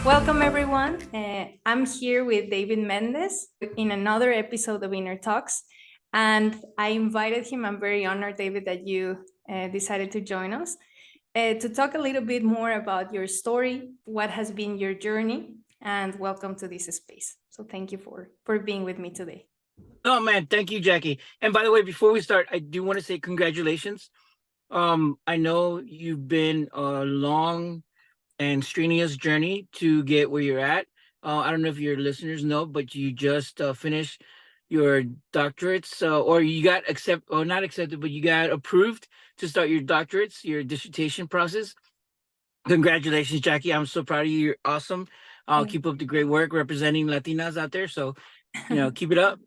Welcome, everyone. I'm here with David Mendez in another episode of Inner Talks. And I invited him. I'm very honored, David, that you decided to join us to talk a little bit more about your story, what has been your journey, and welcome to this space. So thank you for being with me today. Oh man, thank you, Jackie. And by the way, before we start, I do want to say congratulations. I know you've been a long and strenuous journey to get where you're at. I don't know if your listeners know, but you just finished your doctorates, or you got or not accepted, but you got approved to start your doctorates, your dissertation process. Congratulations, Jackie. I'm so proud of you. You're awesome. I'll keep up the great work representing Latinas out there. So, keep it up.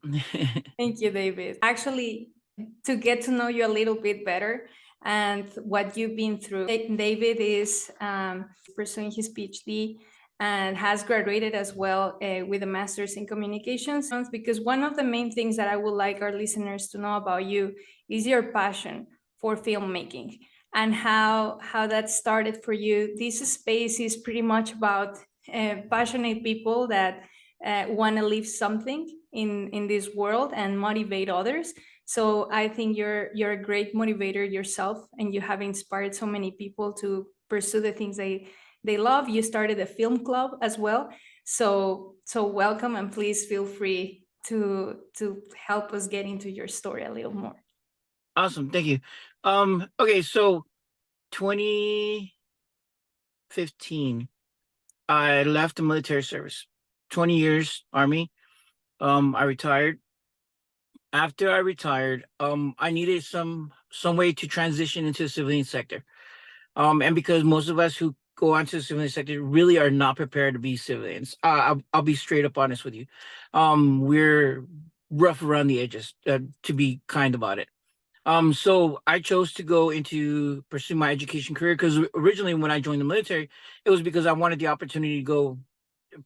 Thank you, David. Actually, to get to know you a little bit better and what you've been through, David is pursuing his PhD and has graduated as well with a master's in communications. Because one of the main things that I would like our listeners to know about you is your passion for filmmaking and how that started for you. This space is pretty much about passionate people that want to leave something in this world and motivate others. So I think you're a great motivator yourself, and you have inspired so many people to pursue the things they love. You started a film club as well. So welcome, and please feel free to help us get into your story a little more. Awesome, thank you. Okay, so 2015, I left the military service. 20 years Army. I retired. After I retired, I needed some way to transition into the civilian sector. And because most of us who go onto the civilian sector really are not prepared to be civilians. I'll be straight up honest with you. We're rough around the edges, to be kind about it. So I chose to go into pursue my education career because originally when I joined the military, it was because I wanted the opportunity to go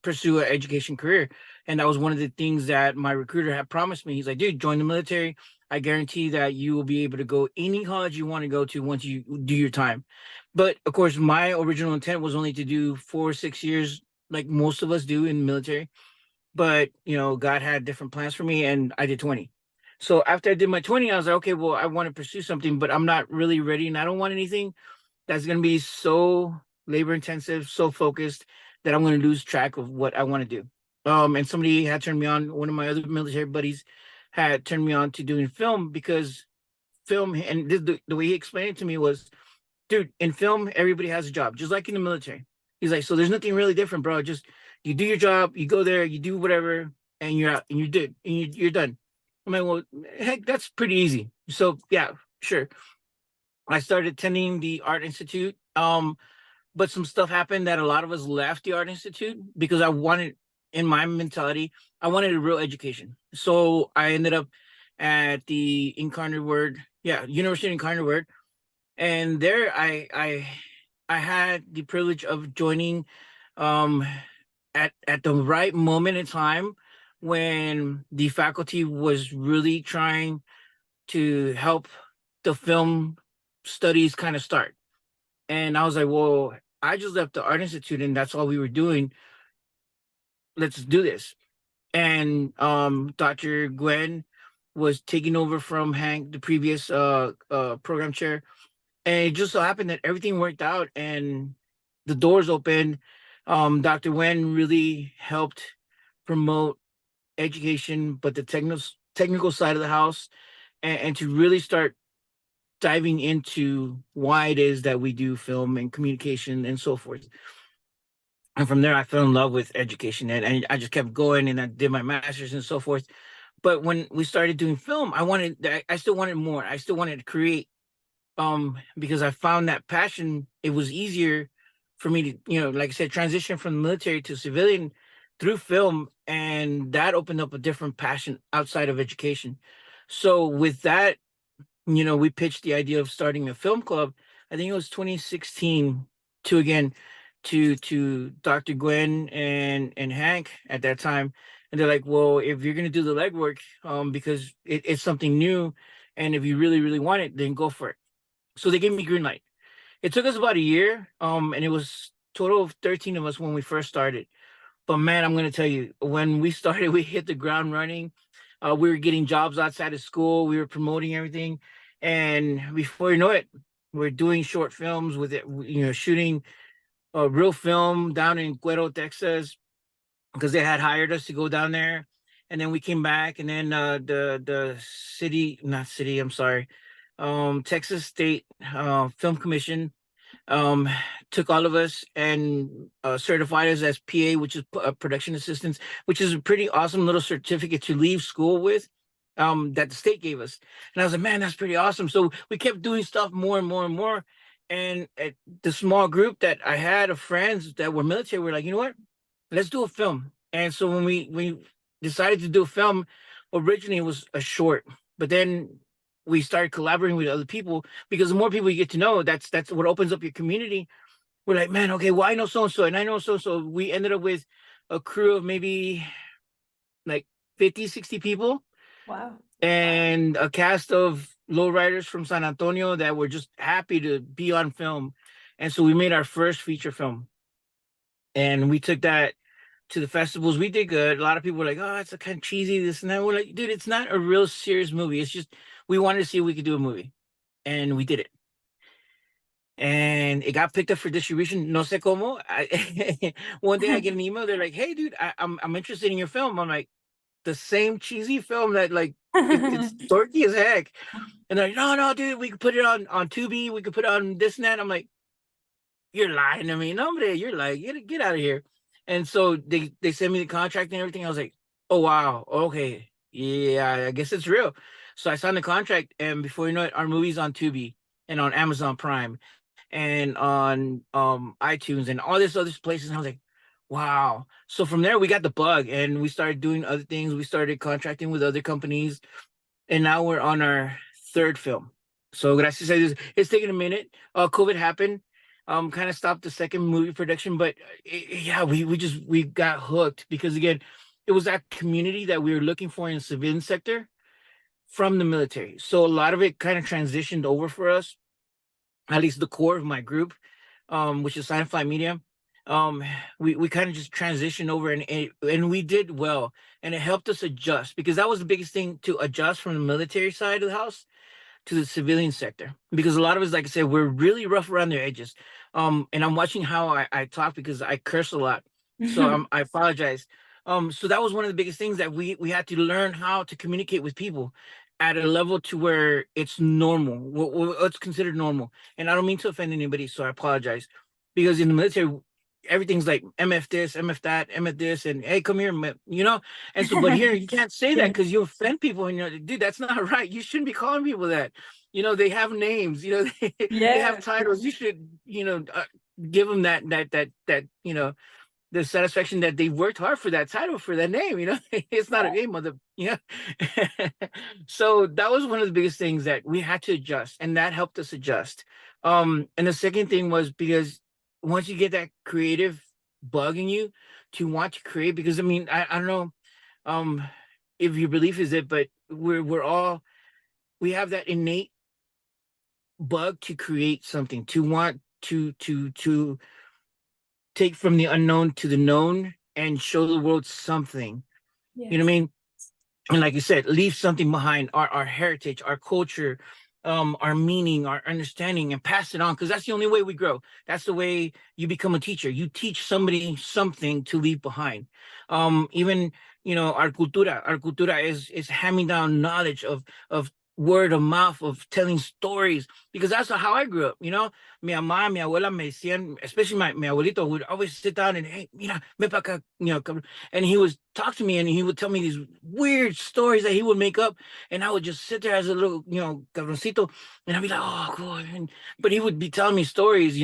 pursue an education career. And that was one of the things that my recruiter had promised me. He's like, dude, join the military. I guarantee that you will be able to go any college you want to go to once you do your time. But of course, my original intent was only to do 4 or 6 years, like most of us do in the military. But, God had different plans for me, and I did 20. So after I did my 20, I was like, okay, well, I want to pursue something, but I'm not really ready. And I don't want anything that's going to be so labor intensive, so focused that I'm going to lose track of what I want to do. And somebody had turned me on, one of my other military buddies had turned me on to doing film because film, and the way he explained it to me was, dude, in film, everybody has a job, just like in the military. He's like, so there's nothing really different, bro. Just you do your job, you go there, you do whatever, and you're out, and you're good, and you're done. I'm like, well, heck, that's pretty easy. So yeah, sure. I started attending the Art Institute. But some stuff happened that a lot of us left the Art Institute because in my mentality, I wanted a real education. So I ended up at the University of Incarnate Word, and there I had the privilege of joining um at the right moment in time when the faculty was really trying to help the film studies kind of start. And I was like, well, I just left the Art Institute and that's all we were doing. Let's do this. And Dr. Gwen was taking over from Hank, the previous program chair. And it just so happened that everything worked out and the doors opened. Dr. Gwen really helped promote education, but the technical side of the house, and to really start diving into why it is that we do film and communication and so forth. And from there, I fell in love with education, and I just kept going, and I did my master's and so forth. But when we started doing film, I still wanted more. I still wanted to create, because I found that passion. It was easier for me to, like I said, transition from the military to civilian through film, and that opened up a different passion outside of education. So with that, we pitched the idea of starting a film club. I think it was 2016 to Dr. Gwen and Hank at that time. And they're like, well, if you're gonna do the legwork, because it's something new, and if you really, really want it, then go for it. So they gave me green light. It took us about a year, and it was total of 13 of us when we first started. But man, I'm going to tell you, when we started, we hit the ground running. We were getting jobs outside of school. We were promoting everything. And before you know it, we're doing short films with it, shooting a real film down in Cuero, Texas, because they had hired us to go down there. And then we came back, and then the city, not city, I'm sorry, Texas State Film Commission um took all of us and certified us as PA, which is production assistants, which is a pretty awesome little certificate to leave school with, that the state gave us. And I was like, man, that's pretty awesome. So we kept doing stuff more and more and more. And at the small group that I had of friends that were military, we're like, you know what, let's do a film. And so when we decided to do a film, originally it was a short, but then we started collaborating with other people, because the more people you get to know, that's what opens up your community. We're like, man, okay, well, I know so and so, and I know so and so. We ended up with a crew of maybe like 50, 60 people. Wow. And a cast of lowriders from San Antonio that were just happy to be on film. And so we made our first feature film. And we took that to the festivals. We did good. A lot of people were like, oh, it's a kind of cheesy, this and that. We're like, dude, it's not a real serious movie. It's just, we wanted to see if we could do a movie. And we did it. And it got picked up for distribution. No sé cómo. One day I get an email. They're like, hey, dude, I'm interested in your film. I'm like, the same cheesy film that like, it's dorky as heck. And they're like, no, dude, we could put it on Tubi. We could put it on this and that. I'm like, you're lying to me. No, you're like, get out of here. And so they sent me the contract and everything. I was like, oh, wow. Okay. Yeah, I guess it's real. So I signed the contract, and before you know it, our movie's on Tubi and on Amazon Prime and on iTunes and all this other places. And I was like, wow. So from there, we got the bug, and we started doing other things. We started contracting with other companies, and now we're on our third film. So gracias a Dios, it's taken a minute. COVID happened, kind of stopped the second movie production, but yeah, we got hooked, because again, it was that community that we were looking for in the civilian sector from the military. So a lot of it kind of transitioned over for us, at least the core of my group, which is Sci-Fi Media. We kind of just transitioned over, and we did well, and it helped us adjust, because that was the biggest thing, to adjust from the military side of the house to the civilian sector, because a lot of us, like I said, we're really rough around the edges. And I'm watching how I talk, because I curse a lot, so I apologize. So that was one of the biggest things, that we had to learn how to communicate with people at a level to where it's normal, what's considered normal. And I don't mean to offend anybody, so I apologize, because in the military, everything's like MF this, MF that, MF this, and hey, come here, And so, but here you can't say that, because you offend people, and you're like, dude, that's not right. You shouldn't be calling people that. They have names. They have titles. You should, give them that the satisfaction that they worked hard for that title, for that name. It's not a name, So that was one of the biggest things that we had to adjust, and that helped us adjust. And the second thing was, because once you get that creative bug in you to want to create, because I mean, I don't know if your belief is it, but we have that innate bug to create something, to want to take from the unknown to the known and show the world something. Yes. You know what I mean? And like you said, leave something behind, our heritage, our culture, our meaning, our understanding, and pass it on, because that's the only way we grow. That's the way you become a teacher. You teach somebody something to leave behind. Even our cultura is handing down knowledge of word of mouth, of telling stories, because that's how I grew up. Mi mamá, mi abuela me decían, especially my abuelito would always sit down and, hey, mira, ven pa acá, and he would talk to me, and he would tell me these weird stories that he would make up, and I would just sit there as a little, cabroncito, and I'd be like, oh, God. But he would be telling me stories,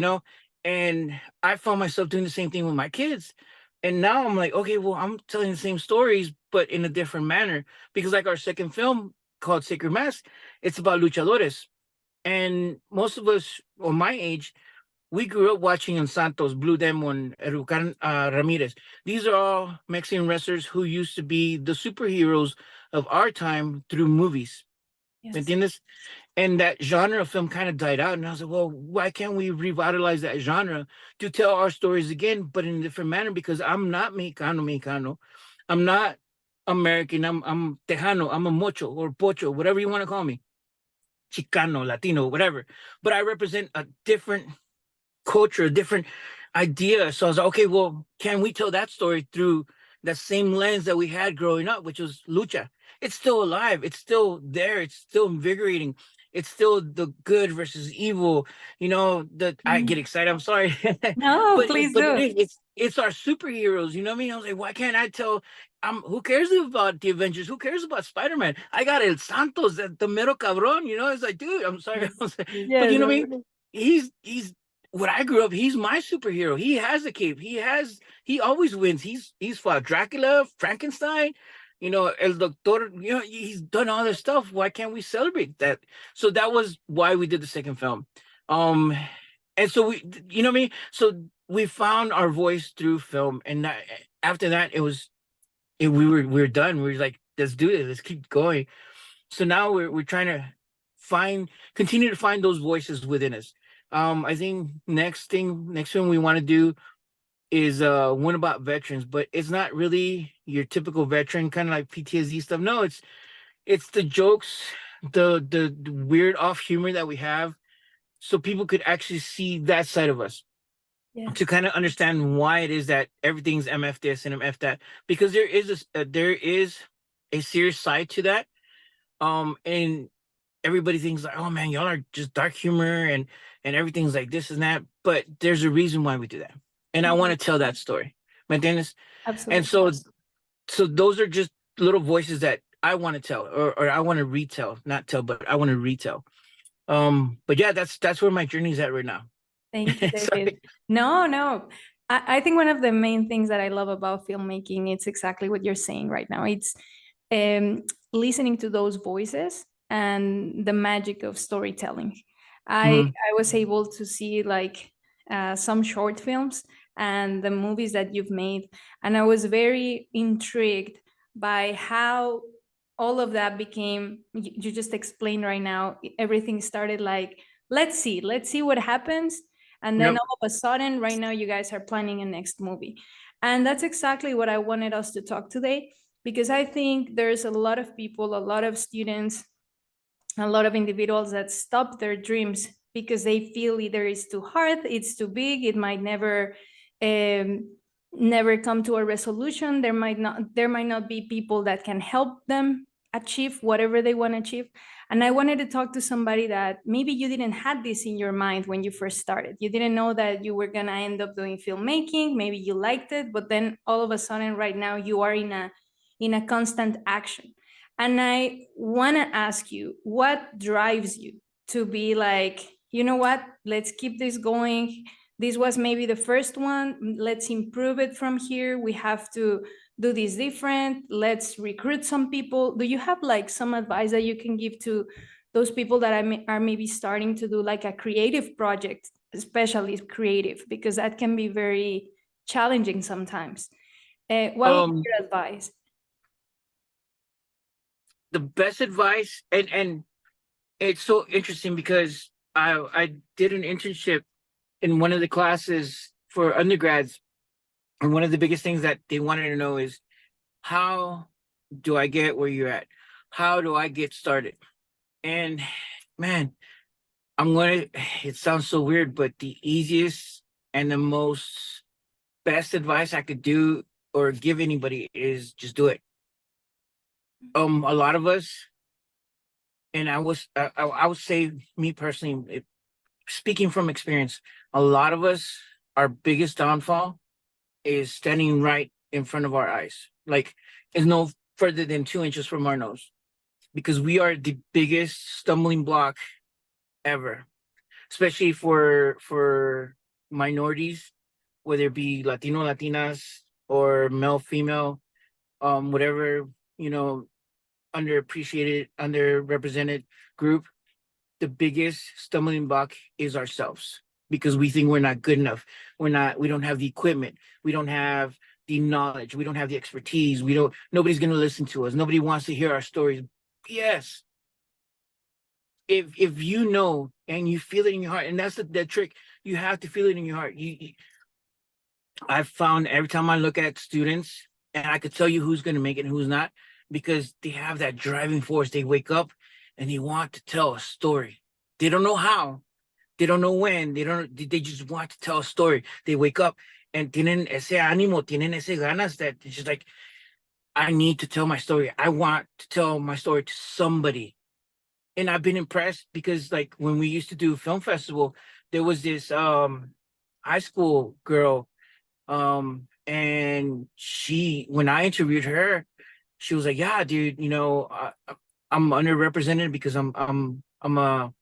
and I found myself doing the same thing with my kids. And now I'm like, okay, well, I'm telling the same stories, but in a different manner, because like our second film, called Sacred Mass, it's about luchadores. And most of us, or my age, we grew up watching on Santos, Blue Demon, Erucan Ramirez. These are all Mexican wrestlers who used to be the superheroes of our time through movies. Yes. ¿Me entiendes? And that genre of film kind of died out. And I was like, well, why can't we revitalize that genre to tell our stories again, but in a different manner? Because I'm not Mexicano. I'm not American. I'm Tejano. I'm a mocho or pocho, whatever you want to call me. Chicano, Latino, whatever. But I represent a different culture, a different idea. So I was like, okay, well, can we tell that story through that same lens that we had growing up, which was lucha? It's still alive. It's still there. It's still invigorating. It's still the good versus evil. You know, that I get excited. I'm sorry, No, please but it do. is. It's our superheroes. You know what I mean? I was like, why can't I tell? Who cares about the Avengers? Who cares about Spider-Man? I got El Santos, the mero cabron. You know, it's like, dude, I'm sorry, Yes. but Yes. you know what I mean? He's when I grew up, he's my superhero. He has a cape. He always wins. He's fought Dracula, Frankenstein, you know, El Doctor, you know, he's done all this stuff. Why can't we celebrate that? So that was why we did the second film. Um, and so we, you know what I mean? So we found our voice through film. And that, after that, we were done. We were like, let's do it. Let's keep going. So now we're trying to continue to find those voices within us. I think next thing we want to do is one about veterans, but it's not really your typical veteran kind of like PTSD stuff. No, it's the jokes, the weird off humor that we have, so people could actually see that side of us, to Yes. kind of understand why it is that everything's MF this and MF that, because there is a serious side to that. And everybody thinks like, oh man, y'all are just dark humor and everything's like this and that. But there's a reason why we do that. And I want Mhm. to tell that story. My Dennis. And Absolutely. so those are just little voices that I want to tell, or I want to retell, not tell, but I want to retell. But yeah, that's where my journey's at right now. Thank you, David. Sorry. No, no. I think one of the main things that I love about filmmaking, it's exactly what you're saying right now. It's um, listening to those voices and the magic of storytelling. Mhm. I was able to see like some short films and the movies that you've made, and I was very intrigued by how all of that became. You just explained right now. Everything started like, let's see what happens, and then Yep. all of a sudden, right now, you guys are planning a next movie, and that's exactly what I wanted us to talk today, because I think there's a lot of people, a lot of students, a lot of individuals that stop their dreams because they feel either it's too hard, it's too big, it might um, never come to a resolution. There might not be people that can help them achieve whatever they want to achieve. And I wanted to talk to somebody that maybe you didn't have this in your mind when you first started. You didn't know that you were gonna end up doing filmmaking. Maybe you liked it, but then all of a sudden, right now, you are in a constant action. And I want to ask you, what drives you to be like, you know what, let's keep this going. This was maybe the first one. Let's improve it from here. We have to do this different. Let's recruit some people. Do you have like some advice that you can give to those people that are maybe starting to do like a creative project, especially creative, because that can be very challenging sometimes? What would be Um, your advice? the best advice, and it's so interesting because I did an internship in one of the classes for undergrads, and one of the biggest things that they wanted to know is, how do I get where you're at? How do I get started? And man, it sounds so weird, but the easiest and the most best advice I could do or give anybody is just do it. A lot of us, and I would say, me personally, speaking from experience, a lot of us, our biggest downfall is standing right in front of our eyes. Like, it's no further than 2 inches from our nose, because we are the biggest stumbling block ever, especially for minorities, whether it be Latino, Latinas, or male, female, whatever, you know, underappreciated, underrepresented group. The biggest stumbling block is ourselves, because we think we're not good enough. We don't have the equipment. We don't have the knowledge. We don't have the expertise. Nobody's going to listen to us. Nobody wants to hear our stories. Yes, if you know and you feel it in your heart, and that's the trick, you have to feel it in your heart. I've found every time I look at students, and I could tell you who's going to make it and who's not, because they have that driving force. They wake up and they want to tell a story. They don't know how, they don't know when, they just want to tell a story. They wake up and tienen ese ánimo, tienen ese ganas that it's just like, I need to tell my story. I want to tell my story to somebody. And I've been impressed because like when we used to do film festival, there was this high school girl, and she, when I interviewed her, she was like, yeah, dude, you know, I'm underrepresented because I'm a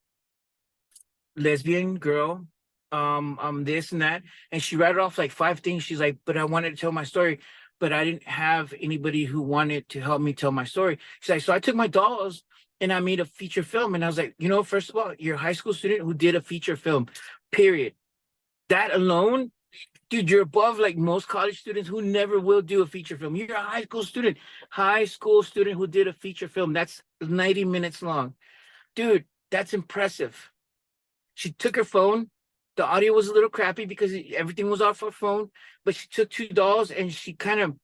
lesbian girl, I'm this and that, and she rattled off like 5 things. She's like, but I wanted to tell my story, but I didn't have anybody who wanted to help me tell my story. She's like, so I took my dolls and I made a feature film. And I was like, you know, first of all, you're a high school student who did a feature film, period. That alone, dude, you're above like most college students who never will do a feature film. You're a high school student who did a feature film. That's 90 minutes long. Dude, that's impressive. She took her phone. The audio was a little crappy because everything was off her phone, but she took 2 dolls and she kind of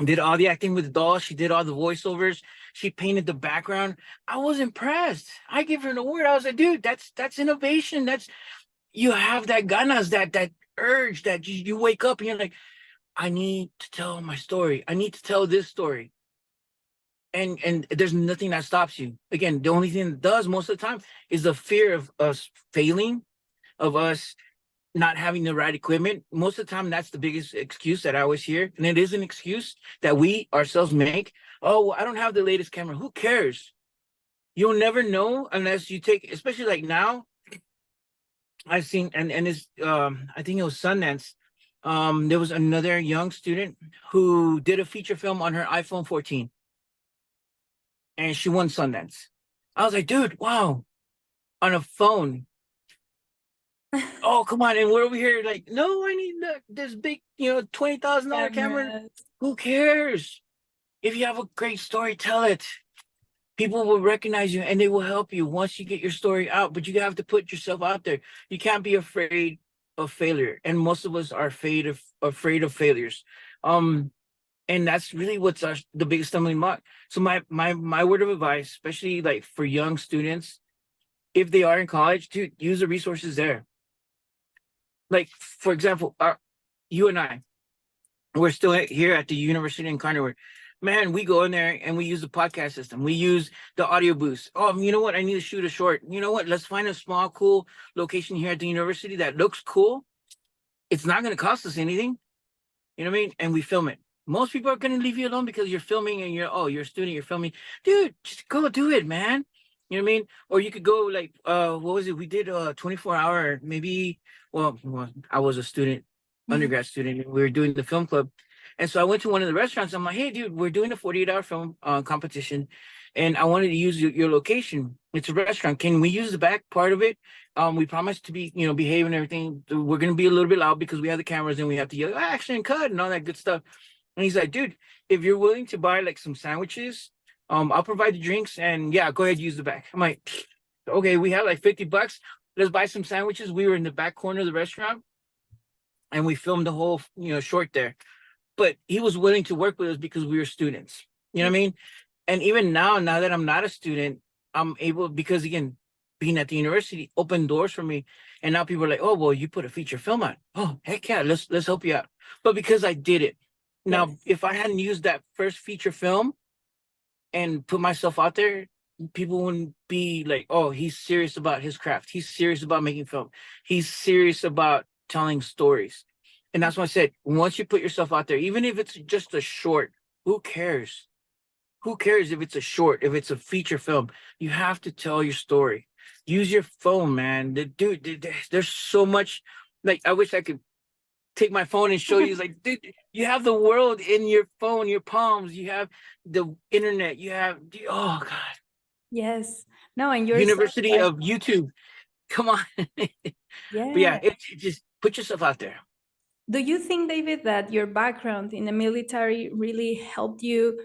did all the acting with the dolls. She did all the voiceovers. She painted the background. I was impressed. I give her an award. I was like, dude, that's innovation. That's, you have that ganas, that urge that you wake up and you're like, I need to tell my story. I need to tell this story. And there's nothing that stops you. Again, the only thing that does most of the time is the fear of us failing, of us not having the right equipment. Most of the time, that's the biggest excuse that I always hear. And it is an excuse that we ourselves make. Oh, well, I don't have the latest camera. Who cares? You'll never know unless you take, especially like now, I've seen, and it's, I think it was Sundance. There was another young student who did a feature film on her iPhone 14 and she won Sundance. I was like, dude, wow, on a phone. Oh, come on. And we're over here like, no, I need this big, you know, $20,000 camera. Cameras. Who cares? If you have a great story, tell it. People will recognize you and they will help you once you get your story out. But you have to put yourself out there. You can't be afraid of failure. And most of us are afraid of failures. And that's really what's the biggest stumbling block. So my word of advice, especially like for young students, if they are in college, dude, use the resources there. Like, for example, you and I, we're still here at the University in Carnegie. Man, we go in there and we use the podcast system. We use the audio booths. Oh, you know what? I need to shoot a short. You know what? Let's find a small, cool location here at the university that looks cool. It's not going to cost us anything. You know what I mean? And we film it. Most people are going to leave you alone because you're filming and you're a student, you're filming. Dude, just go do it, man. You know what I mean? Or you could go like, what was it? We did a 24-hour, maybe, well, I was a student, undergrad student, and we were doing the film club. And so I went to one of the restaurants. I'm like, hey, dude, we're doing a 48-hour film competition. And I wanted to use your location. It's a restaurant. Can we use the back part of it? We promised to be, you know, behave and everything. We're going to be a little bit loud because we have the cameras and we have to yell action and cut and all that good stuff. And he's like, dude, if you're willing to buy like some sandwiches, I'll provide the drinks and yeah, go ahead, use the back. I'm like, okay, we have like $50. Let's buy some sandwiches. We were in the back corner of the restaurant and we filmed the whole, you know, short there. But he was willing to work with us because we were students. You know what I mean? And even now that I'm not a student, I'm able, because again, being at the university opened doors for me. And now people are like, oh, well, you put a feature film on. Oh, heck yeah, let's help you out. But because I did it. Now, Yes. if I hadn't used that first feature film and put myself out there, people wouldn't be like, oh, he's serious about his craft. He's serious about making film. He's serious about telling stories. And that's why I said, once you put yourself out there, even if it's just a short, who cares? Who cares if it's a short, if it's a feature film? You have to tell your story. Use your phone, man. Dude, there's so much. Like, I wish I could take my phone and show you. Like, dude, you have the world in your phone, your palms. You have the internet. You have, oh God. Yes. No, and you're so University right. of YouTube. Come on. But yeah, Yeah. it just put yourself out there. Do you think, David, that your background in the military really helped you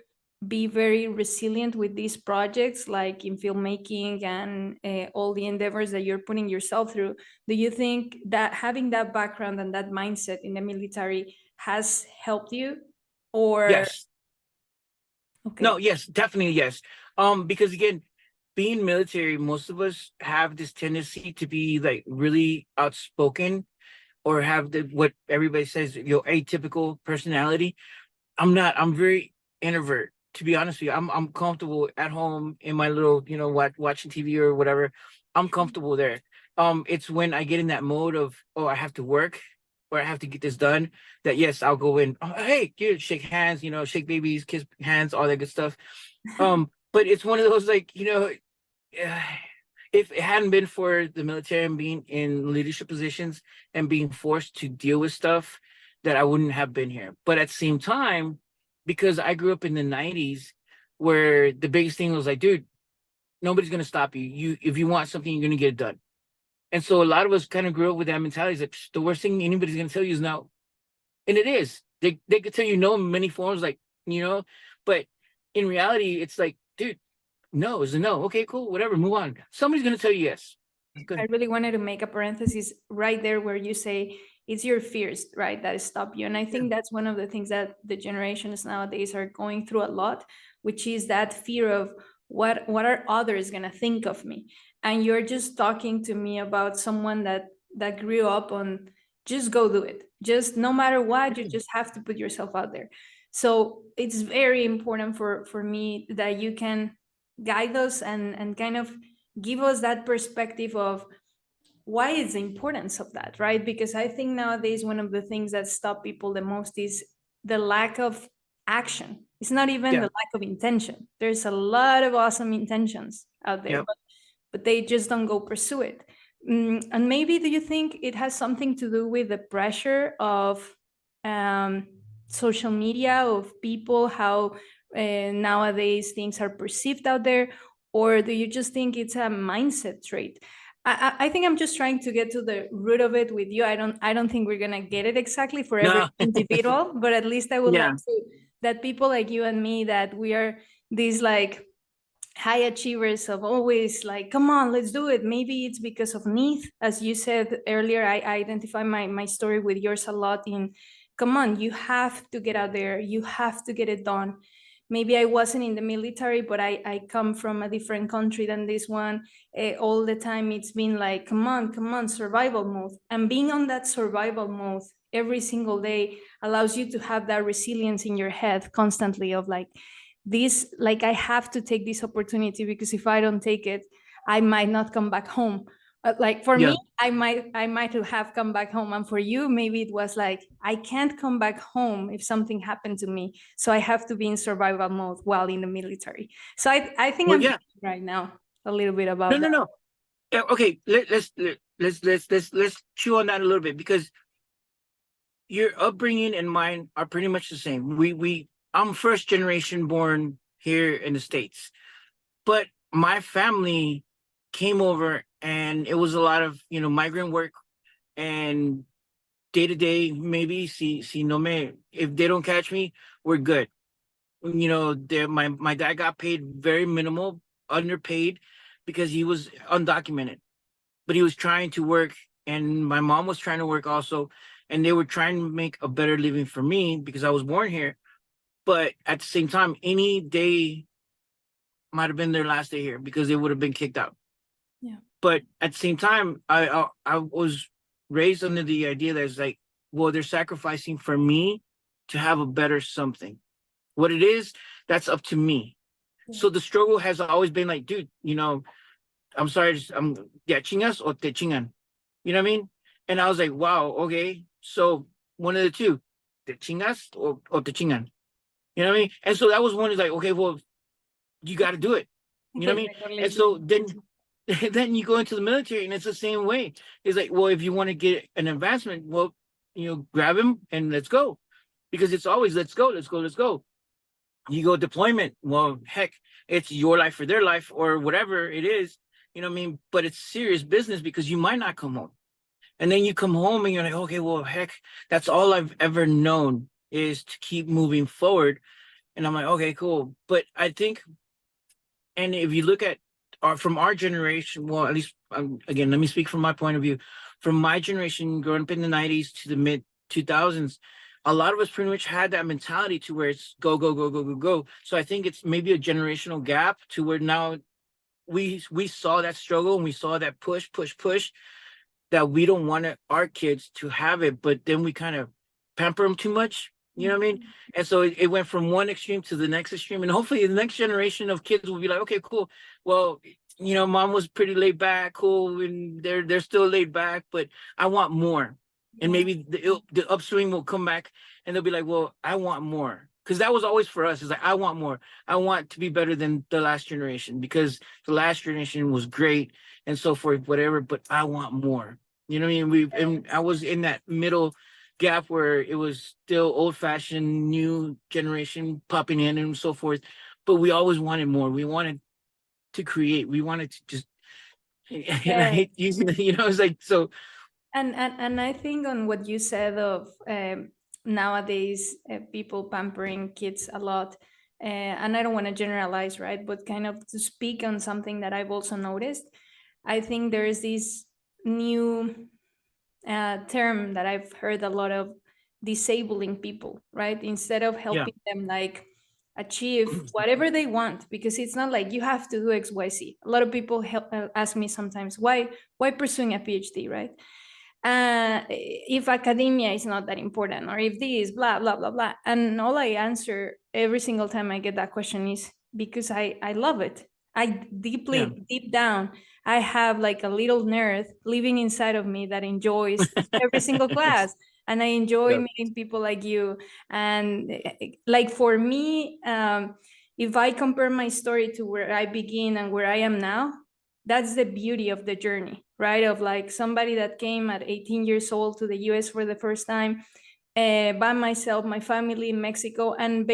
be very resilient with these projects, like in filmmaking and all the endeavors that you're putting yourself through. Do you think that having that background and that mindset in the military has helped you? Or Yes. okay. No, yes, definitely yes. Because again, being military, most of us have this tendency to be like really outspoken or have the what everybody says, your atypical personality. I'm not. I'm very introvert, to be honest with you. I'm comfortable at home in my little, watching TV or whatever. I'm comfortable there. It's when I get in that mode of, oh, I have to work or I have to get this done, that yes, I'll go in. Oh, hey, dude, shake hands, shake babies, kiss hands, all that good stuff. But it's one of those like, eh, if it hadn't been for the military and being in leadership positions and being forced to deal with stuff, that I wouldn't have been here. But at the same time, because I grew up in the 90s where the biggest thing was like, dude, nobody's gonna stop you. If you want something, you're gonna get it done. And so a lot of us kind of grew up with that mentality, that the worst thing anybody's gonna tell you is no. And it is. They could tell you no in many forms, like, but in reality, it's like, dude, no is a no. Okay, cool, whatever, move on. Somebody's gonna tell you yes. I Good. really wanted to make a parenthesis right there where you say it's your fears, right, that stop you. And I Yeah. think that's one of the things that the generations nowadays are going through a lot, which is that fear of what are others going to think of me. And you're just talking to me about someone that grew up on just go do it. Just no matter what, you just have to put yourself out there. So it's very important for me that you can guide us and kind of give us that perspective of why is the importance of that, right? Because I think nowadays one of the things that stop people the most is the lack of action. It's not even the Yeah. lack of intention. There's a lot of awesome intentions out there, Yeah. but they just don't go pursue it. And maybe do you think it has something to do with the pressure of um, social media, of people, how nowadays things are perceived out there? Or do you just think it's a mindset trait? I think I'm just trying to get to the root of it with you. I don't think we're gonna get it exactly for every No. individual, but at least I would like Yeah. to that people like you and me, that we are these like high achievers of always like, come on, let's do it. Maybe it's because of need, as you said earlier. I identify my story with yours a lot in, come on, you have to get out there, you have to get it done. Maybe I wasn't in the military, but I come from a different country than this one. All the time it's been like, come on, survival mode. And being on that survival mode every single day allows you to have that resilience in your head constantly of like, this, like, I have to take this opportunity, because if I don't take it, I might not come back home. Like for Yeah. me, I might have come back home, and for you maybe it was like, I can't come back home if something happened to me, so I have to be in survival mode while in the military. So I think Well, I'm yeah. right now a little bit No, about no, that. no. Yeah, okay. Let's chew on that a little bit, because your upbringing and mine are pretty much the same. I'm first generation born here in the States, but my family came over and it was a lot of, migrant work and day to day, maybe si no me, if they don't catch me, we're good. My dad got paid very minimal, underpaid, because he was undocumented, but he was trying to work, and my mom was trying to work also, and they were trying to make a better living for me because I was born here. But at the same time, any day might have been their last day here because they would have been kicked out. Yeah. But at the same time, I was raised under the idea that it's like, well, they're sacrificing for me to have a better something. What it is, that's up to me. Yeah. So the struggle has always been like, dude, I'm sorry, I'm yeah, chingas o te chingan. You know what I mean? And I was like, wow, okay. So one of the two, te chingas or te chingan. You know what I mean? And so that was one is like, okay, well, you got to do it. You know what I Pues mean? mejor And les so digo. then then you go into the military and it's the same way. It's like, well, if you want to get an advancement, well, grab him and let's go. Because it's always let's go, let's go, let's go. You go deployment, well, heck, it's your life or their life or whatever it is. You know what I mean? But it's serious business because you might not come home. And then you come home and you're like, okay, well, heck, that's all I've ever known is to keep moving forward. And I'm like, okay, cool. But I think, and if you look at from our generation, well, at least again, let me speak from my point of view. From my generation, growing up in the '90s to the mid 2000s, a lot of us pretty much had that mentality to where it's go, go, go, go, go, go. So I think it's maybe a generational gap to where now we saw that struggle and we saw that push, push, push, that we don't want our kids to have it, but then we kind of pamper them too much. You know what I mean? And so it went from one extreme to the next extreme. And hopefully the next generation of kids will be like, okay, cool. Well, mom was pretty laid back, cool, and they're still laid back, but I want more. And maybe the upswing will come back and they'll be like, well, I want more. Because that was always for us. It's like, I want more. I want to be better than the last generation because the last generation was great and so forth, whatever, but I want more. You know what I mean? And I was in that middle gap where it was still old fashioned, new generation popping in and so forth. But we always wanted more. We wanted to create. We wanted to just, and I hate using it, it's like, so. And I think on what you said of nowadays people pampering kids a lot, and I don't want to generalize, right? But kind of to speak on something that I've also noticed, I think there's this new term that I've heard a lot of: disabling people, right? Instead of helping them like achieve whatever they want, because it's not like you have to do XYZ. A lot of people ask me sometimes, why pursuing a PhD, right? If academia is not that important, or if this blah blah blah blah, and all I answer every single time I get that question is because I love it. I deep down, I have like a little nerd living inside of me that enjoys every single class, and I enjoy meeting people like you. And like for me, if I compare my story to where I begin and where I am now, that's the beauty of the journey, right? Of like somebody that came at 18 years old to the US for the first time, by myself, my family in Mexico, and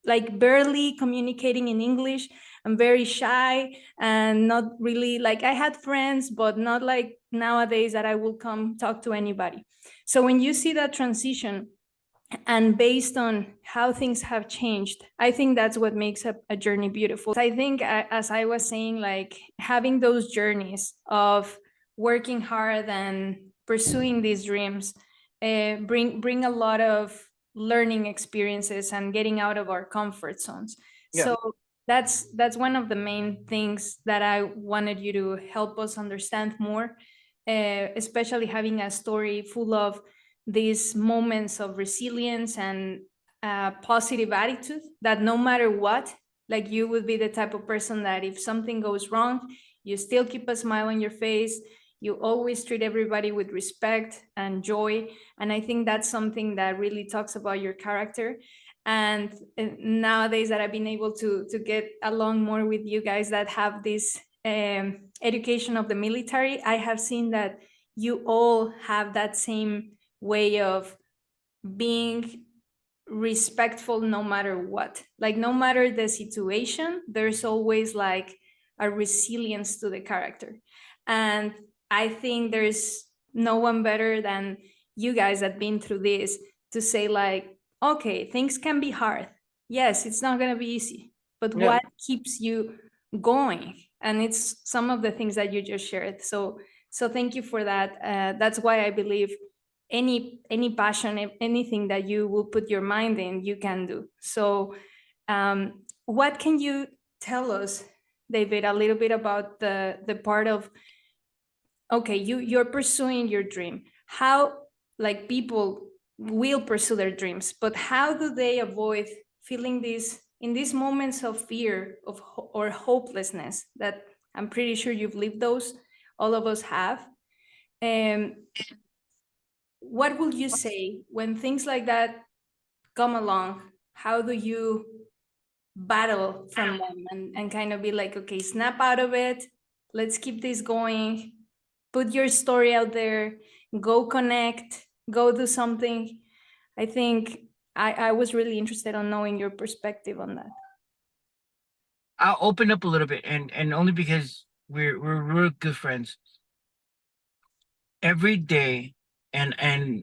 like barely communicating in English. I'm very shy and not really like, I had friends, but not like nowadays that I will come talk to anybody. So when you see that transition, and based on how things have changed, I think that's what makes a journey beautiful. I think, as I was saying, like having those journeys of working hard and pursuing these dreams bring a lot of learning experiences and getting out of our comfort zones. So that's one of the main things that I wanted you to help us understand more, especially having a story full of these moments of resilience and positive attitude, that no matter what, like you would be the type of person that if something goes wrong, you still keep a smile on your face. You always treat everybody with respect and joy. And I think that's something that really talks about your character. And nowadays that I've been able to get along more with you guys that have this education of the military, I have seen that you all have that same way of being respectful no matter what. Like no matter the situation, there's always like a resilience to the character. And I think there's no one better than you guys that been through this to say like, okay, things can be hard. Yes, it's not going to be easy, but what keeps you going? And it's some of the things that you just shared. So thank you for that. That's why I believe any passion, anything that you will put your mind in, you can do. So what can you tell us, David, a little bit about the part of, okay, you're pursuing your dream, how like people will pursue their dreams, but how do they avoid feeling this in these moments of fear of or hopelessness that I'm pretty sure you've lived those, all of us have. What will you say when things like that come along? How do you battle from them and kind of be like, okay, snap out of it, let's keep this going, put your story out there, go connect, go do something? I think I was really interested on knowing your perspective on that. I'll open up a little bit, and only because we're real good friends. Every day, and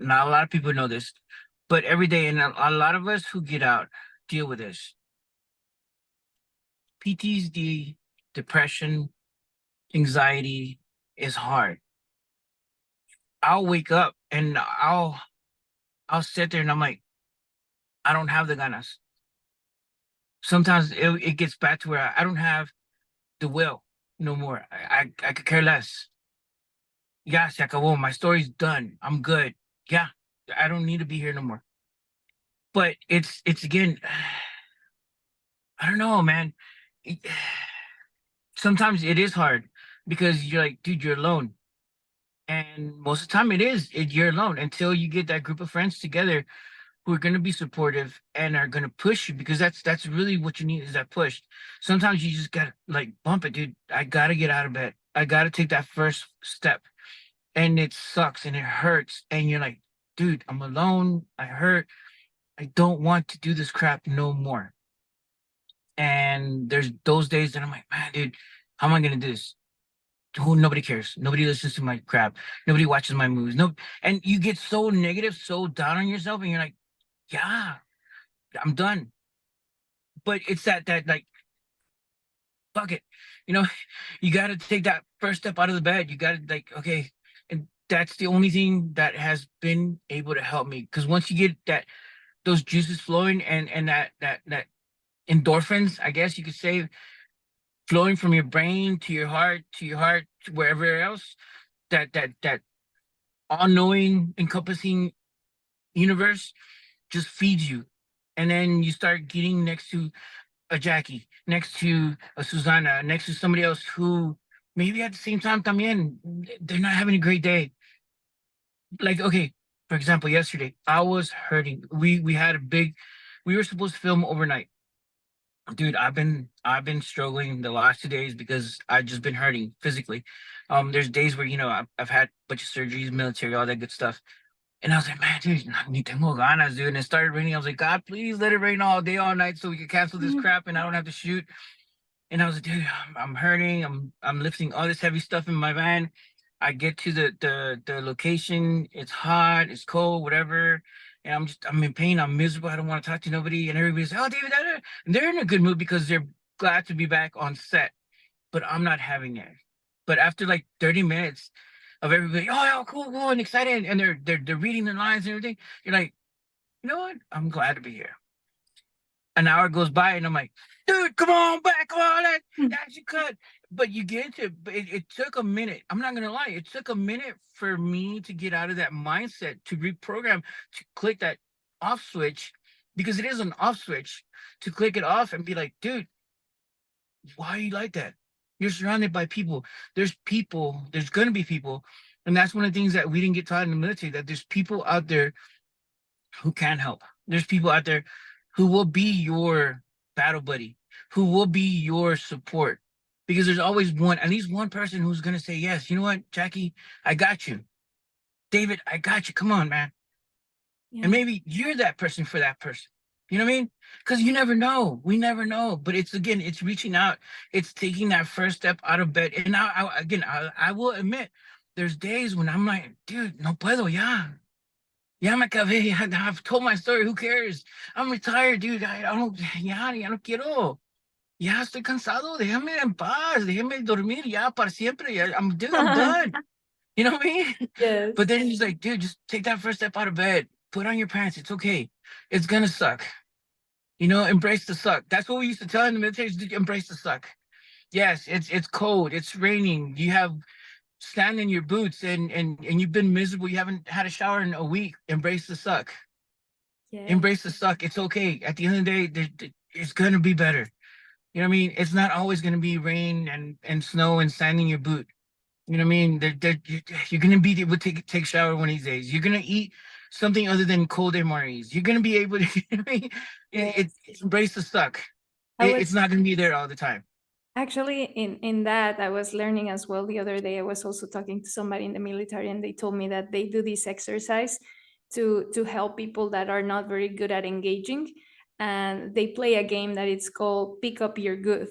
not a lot of people know this, but every day, and a lot of us who get out, deal with this. PTSD, depression, anxiety is hard. I'll wake up and I'll sit there and I'm like, I don't have the ganas. Sometimes it gets back to where I don't have the will no more. I could care less. Yeah, se acabó. My story's done. I'm good. Yeah, I don't need to be here no more. But it's again, I don't know, man. It- Sometimes it is hard because you're like, dude, you're alone. And most of the time you're alone until you get that group of friends together who are going to be supportive and are going to push you, because that's really what you need, is that push. Sometimes you just got to like bump it, dude. I got to get out of bed. I got to take that first step. And it sucks and it hurts. And you're like, dude, I'm alone. I hurt. I don't want to do this crap no more. And there's those days that I'm like, man, dude, how am I going to do this? Who, nobody cares. Nobody listens to my crap. Nobody watches my movies. No, and you get so negative, so down on yourself, and you're like, yeah, I'm done. But it's that like, fuck it. You know, you got to take that first step out of the bed. You got to like, okay. And that's the only thing that has been able to help me. Because once you get those juices flowing and that endorphins, I guess you could say, flowing from your brain to your heart, to wherever else, that all-knowing, encompassing universe just feeds you. And then you start getting next to a Jackie, next to a Susanna, next to somebody else who maybe at the same time también they're not having a great day. Like, okay, for example, yesterday I was hurting. We had we were supposed to film overnight. Dude, I've been struggling the last 2 days because I've just been hurting physically. There's days where I've had a bunch of surgeries, military, all that good stuff. And I was like, man, dude, ni tengo ganas, dude. And it started raining. I was like, God, please let it rain all day, all night, so we can cancel this crap and I don't have to shoot. And I was like, dude, I'm hurting. I'm lifting all this heavy stuff in my van. I get to the location. It's hot. It's cold. Whatever. And I'm in pain. I'm miserable. I don't want to talk to nobody. And everybody's like, oh, David, and they're in a good mood because they're glad to be back on set. But I'm not having it. But after like 30 minutes of everybody, oh, yeah, cool, cool, and excited, and they're reading the lines and everything, you're like, you know what? I'm glad to be here. An hour goes by and I'm like, dude, come on back, come on, that should cut. But you get into it, but it took a minute. I'm not gonna lie, it took a minute for me to get out of that mindset, to reprogram, to click that off switch, because it is an off switch, to click it off and be like, dude, why are you like that? You're surrounded by people. There's gonna be people. And that's one of the things that we didn't get taught in the military, that there's people out there who can help. There's people out there who will be your battle buddy, who will be your support. Because there's always at least one person who's going to say, yes, you know what, Jackie, I got you. David, I got you. Come on, man. Yeah. And maybe you're that person for that person. You know what I mean? Because you never know. We never know. But it's reaching out. It's taking that first step out of bed. And I will admit, there's days when I'm like, dude, no puedo, ya. Ya me acabé. I've told my story. Who cares? I'm retired, dude. I don't, ya no quiero. Ya estoy cansado. Déjame en paz. Déjame dormir ya para siempre. Dude, I'm done. You know what I mean? Yes. But then he's like, dude, just take that first step out of bed. Put on your pants. It's okay. It's gonna suck. Embrace the suck. That's what we used to tell in the military, is to embrace the suck. Yes, it's cold. It's raining. You have stand in your boots and you've been miserable. You haven't had a shower in a week. Embrace the suck. Yeah. Embrace the suck. It's okay. At the end of the day, it's gonna be better. You know what I mean? It's not always gonna be rain and snow and sand in your boot. You know what I mean? You're gonna be able to take shower one of these days. You're gonna eat something other than cold MREs. You're gonna be able to. You know what I mean? It's embrace the suck. It's not gonna be there all the time. Actually, in that, I was learning as well the other day. I was also talking to somebody in the military, and they told me that they do this exercise to help people that are not very good at engaging, and they play a game that it's called Pick Up Your Good,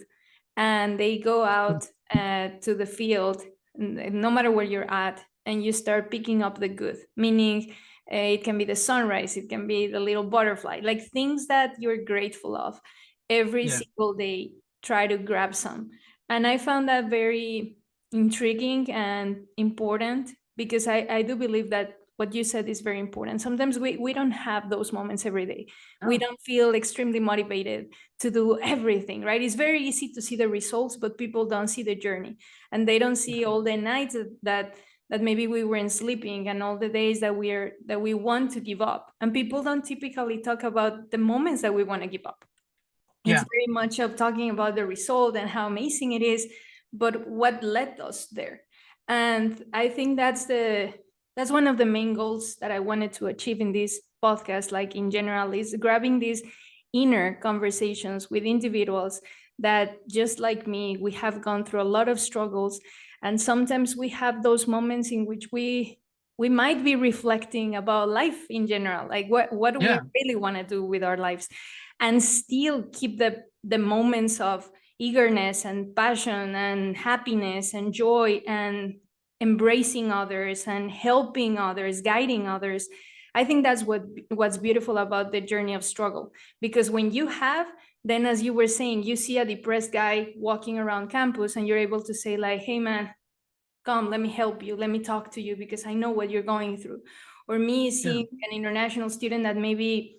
and they go out to the field, no matter where you're at, and you start picking up the good, meaning It can be the sunrise. It can be the little butterfly, like things that you're grateful of every single day. Try to grab some. And I found that very intriguing and important, because I do believe that what you said is very important. Sometimes we don't have those moments every day. We don't feel extremely motivated to do everything, right? It's very easy to see the results, but people don't see the journey, and they don't see all the nights that maybe we weren't sleeping, and all the days that we want to give up. And people don't typically talk about the moments that we want to give up. It's very much of talking about the result and how amazing it is, but what led us there. And I think that's one of the main goals that I wanted to achieve in this podcast, like in general, is grabbing these inner conversations with individuals that, just like me, we have gone through a lot of struggles. And sometimes we have those moments in which we might be reflecting about life in general, like what do we really want to do with our lives, and still keep the moments of eagerness and passion and happiness and joy and embracing others and helping others, guiding others. I think that's what's beautiful about the journey of struggle, because when you have, then, as you were saying, you see a depressed guy walking around campus and you're able to say, like, hey man, come, let me help you, let me talk to you, because I know what you're going through. Or me seeing an international student that maybe,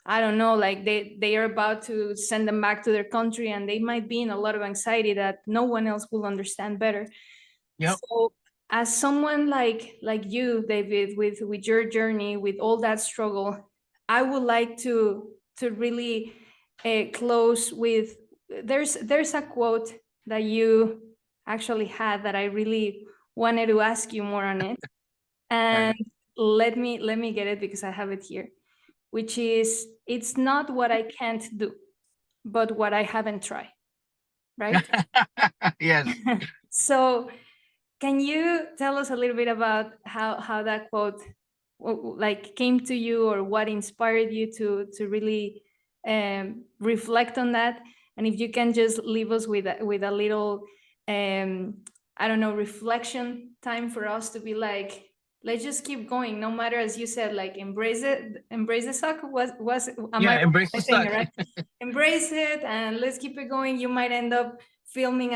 I don't know, like they are about to send them back to their country, and they might be in a lot of anxiety that no one else will understand better. So as someone like you, David, with your journey, with all that struggle, I would like to really close with, there's a quote that you actually had that I really wanted to ask you more on it. And let me get it, because I have it here, which is, it's not what I can't do, but what I haven't tried. Right? Yes. So can you tell us a little bit about how that quote like came to you, or what inspired you to really reflect on that? And if you can just leave us with a little I don't know, reflection time for us to be like, let's just keep going, no matter, as you said, like embrace the suck. Embrace the Saying suck. it right? Embrace it, and let's keep it going. You might end up filming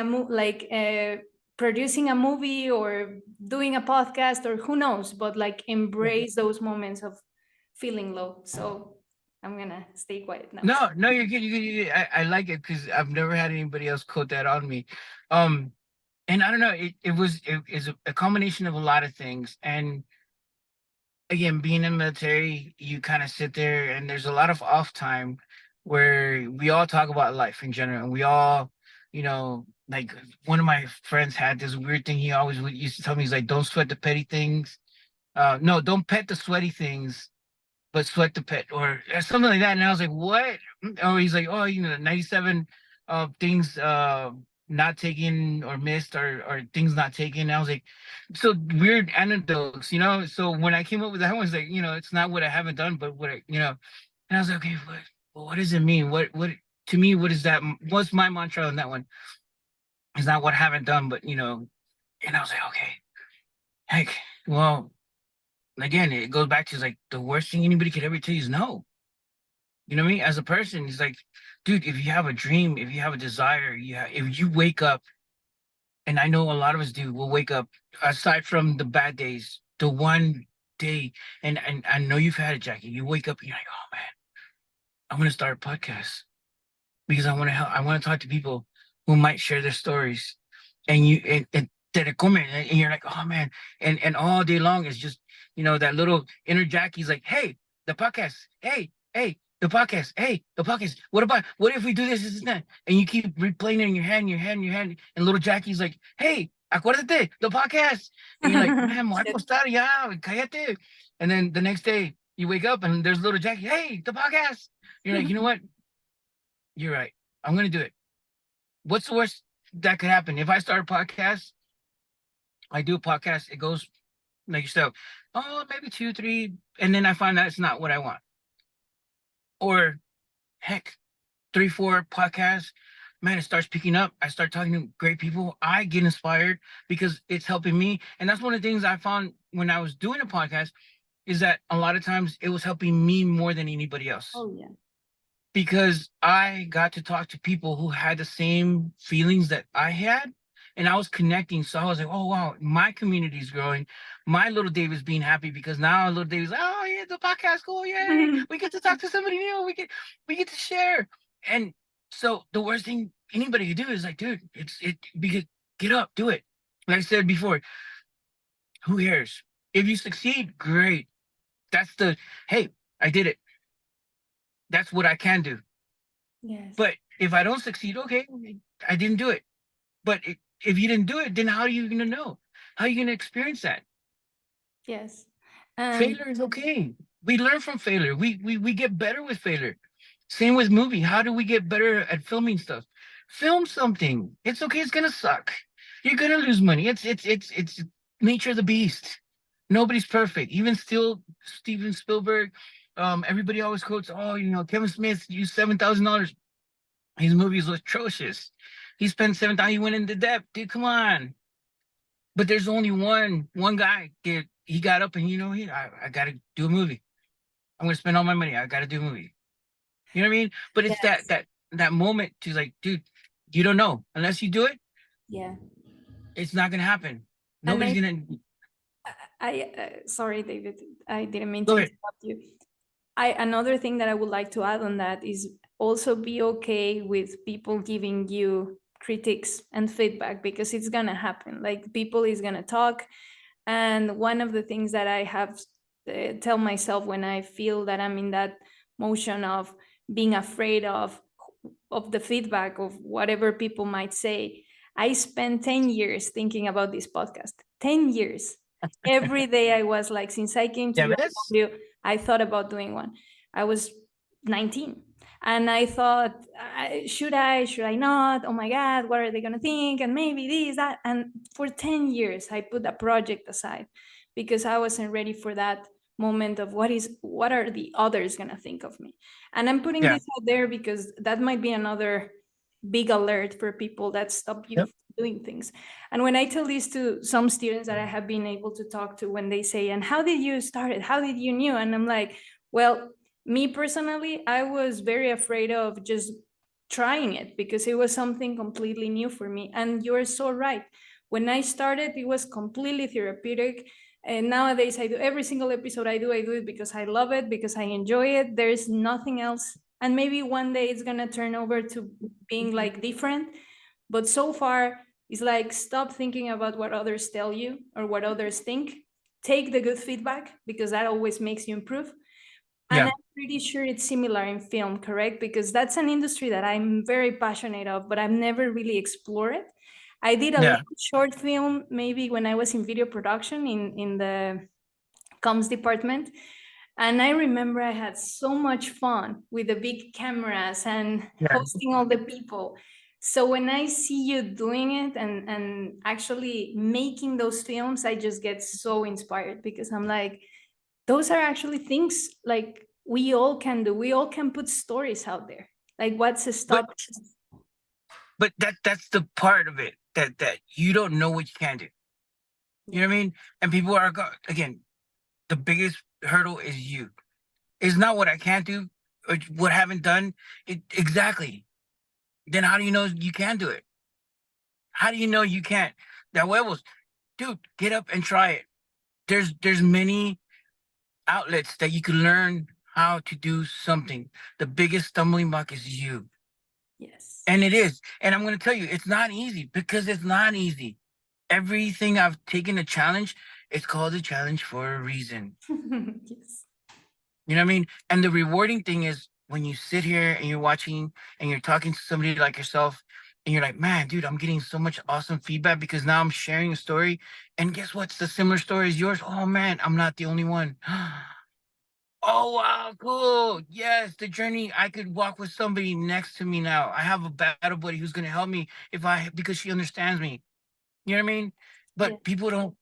producing a movie or doing a podcast, or who knows, but like embrace those moments of feeling low. So I'm gonna stay quiet now. No, you're good. You're good. I like it because I've never had anybody else quote that on me. And I don't know, it is a combination of a lot of things. And again, being in the military, you kind of sit there and there's a lot of off time where we all talk about life in general. And we all, like one of my friends had this weird thing he always used to tell me. He's like, don't sweat the petty things. No, don't pet the sweaty things, but sweat the pet, or something like that. And I was like, what? Or he's like, oh, 97 things not taken or missed, or things not taken. And I was like, so weird anecdotes, So when I came up with that, I was like, it's not what I haven't done, but what and I was like, okay, what does it mean? What to me, what is that? What's my mantra on that one? It's not what I haven't done, but and I was like, okay, heck, well, again, it goes back to like the worst thing anybody could ever tell you is no. You know what I mean? As a person, he's like, dude, if you have a dream, if you have a desire, if you wake up, and I know a lot of us do, we'll wake up, aside from the bad days, the one day, and I know you've had it, Jackie. You wake up and you're like, oh man, I'm gonna start a podcast because I want to help. I want to talk to people who might share their stories, and and te come, and you're like, oh man, and all day long is just that little inner Jackie's like, hey, the podcast, hey, the podcast, hey, the podcast. What if we do this and that? And you keep replaying it in your hand, and little Jackie's like, hey, acuérdate, the podcast. And you're like, man, voy a acostar ya, cállate. And then the next day you wake up and there's little Jackie, hey, the podcast. You're like, you know what? You're right. I'm gonna do it. What's the worst that could happen? If I start a podcast, I do a podcast, it goes like yourself, oh, maybe 2, 3, and then I find out it's not what I want. Or heck, 3, 4 podcasts, man, it starts picking up. I start talking to great people. I get inspired because it's helping me. And that's one of the things I found when I was doing a podcast is that a lot of times it was helping me more than anybody else. Oh yeah. Because I got to talk to people who had the same feelings that I had, and I was connecting. So I was like, oh wow, my community is growing. My little David's being happy because now little David's like, oh yeah, the podcast, cool, yay! We get to talk to somebody new. We get to share. And so the worst thing anybody could do is like, dude, because get up, do it. Like I said before, who cares? If you succeed, great. That's the hey, I did it. That's what I can do. Yes. But if I don't succeed, okay, I didn't do it. But if you didn't do it, then how are you going to know? How are you going to experience that? Yes. And Failure is okay. We learn from failure. We get better with failure. Same with movie. How do we get better at filming stuff? Film something. It's okay. It's gonna suck. You're gonna lose money. It's nature of the beast. Nobody's perfect. Even still, Steven Spielberg. Everybody always quotes, "Oh, Kevin Smith used $7,000. His movies were atrocious. He spent 7,000. He went into debt. Dude, come on." But there's only one guy. He got up and I got to do a movie. I'm gonna spend all my money. I got to do a movie. You know what I mean? But it's yes. that moment to like, dude, you don't know unless you do it. Yeah. It's not gonna happen. And Nobody's gonna sorry, David, I didn't mean to go ahead. interrupt you. Another thing that I would like to add on that is also be okay with people giving you critiques and feedback, because it's gonna happen. Like, people is gonna talk, and one of the things that I have tell myself when I feel that I'm in that motion of being afraid of the feedback of whatever people might say, I spent 10 years thinking about this podcast. 10 years. Every day I was like, since I came to Davis? UFW, I thought about doing one. I was 19 and I thought, should I not? Oh my God, what are they going to think? And maybe this, that. And for 10 years, I put that project aside because I wasn't ready for that moment of what are the others going to think of me. And I'm putting Yeah. this out there because that might be another big alert for people that stop you Yep. from doing things. And when I tell this to some students that I have been able to talk to, when they say, and how did you start it? How did you knew? And I'm like, well, me personally, I was very afraid of just trying it because it was something completely new for me. And you're so right. When I started, it was completely therapeutic. And nowadays I do every single episode I do it because I love it, because I enjoy it. There's nothing else. And maybe one day it's gonna turn over to being like different. But so far, it's like, stop thinking about what others tell you or what others think. Take the good feedback, because that always makes you improve. And Yeah. I'm pretty sure it's similar in film, correct? Because that's an industry that I'm very passionate of, but I've never really explored it. I did a Yeah. little short film maybe when I was in video production in the comms department. And I remember I had so much fun with the big cameras and Yeah. hosting all the people. So when I see you doing it and actually making those films, I just get so inspired, because I'm like, those are actually things like we all can do. We all can put stories out there. Like, what's to But stop? that's the part of it that you don't know what you can do. You know what I mean? And people are again, the biggest hurdle is you. It's not what I can't do or what I haven't done. It exactly. Then how do you know you can do it? How do you know you can't? That huevos, dude, get up and try it. There's many outlets that you can learn how to do something. The biggest stumbling block is you. Yes. And it is. And I'm going to tell you, it's not easy, because it's not easy. Everything I've taken a challenge, it's called a challenge for a reason. Yes. You know what I mean? And the rewarding thing is when you sit here and you're watching and you're talking to somebody like yourself and you're like, man, dude, I'm getting so much awesome feedback because now I'm sharing a story. And guess what? It's the similar story as yours. Oh, man, I'm not the only one. Oh, wow, cool. Yes, the journey. I could walk with somebody next to me now. I have a battle buddy who's going to help me because she understands me. You know what I mean? Yeah. But people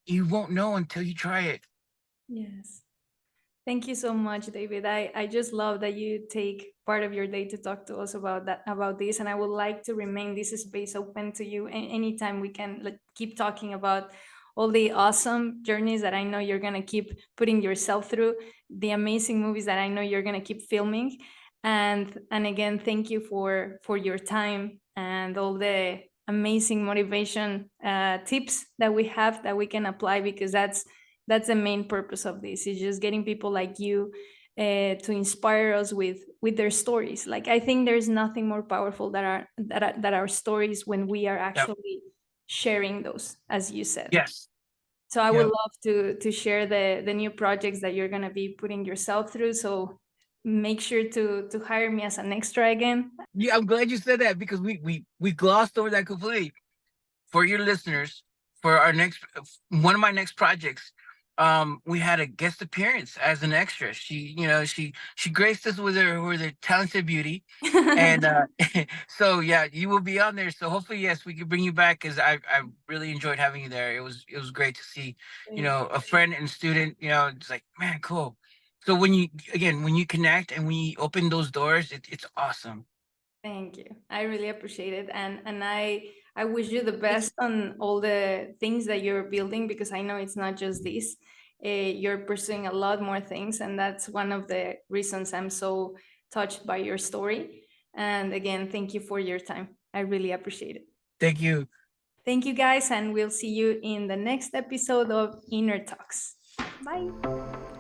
you won't know until you try it. Yes. Thank you so much, David. I just love that you take part of your day to talk to us about this. And I would like to remain this space open to you anytime we can, like, keep talking about all the awesome journeys that I know you're going to keep putting yourself through, the amazing movies that I know you're going to keep filming. And again, thank you for your time and all the amazing motivation tips that we have that we can apply, because that's the main purpose of this, is just getting people like you to inspire us with their stories. Like, I think there's nothing more powerful that our stories, when we are Yep. actually sharing those, as you said. Yes. So I would Yep. love to share the new projects that you're going to be putting yourself through. So make sure to hire me as an extra again. Yeah, I'm glad you said that, because we glossed over that completely. For your listeners, for our next one of my next projects, we had a guest appearance as an extra. She graced us with her talented beauty, and so yeah, you will be on there. So hopefully, yes, we can bring you back, because I really enjoyed having you there. It was great to see, a friend and student. It's like, man, cool. So when you connect and we open those doors, it's awesome. Thank you. I really appreciate it, and I wish you the best on all the things that you're building, because I know it's not just this. You're pursuing a lot more things, and that's one of the reasons I'm so touched by your story. And again, thank you for your time. I really appreciate it. Thank you. Thank you, guys, and we'll see you in the next episode of Inner Talks. Bye.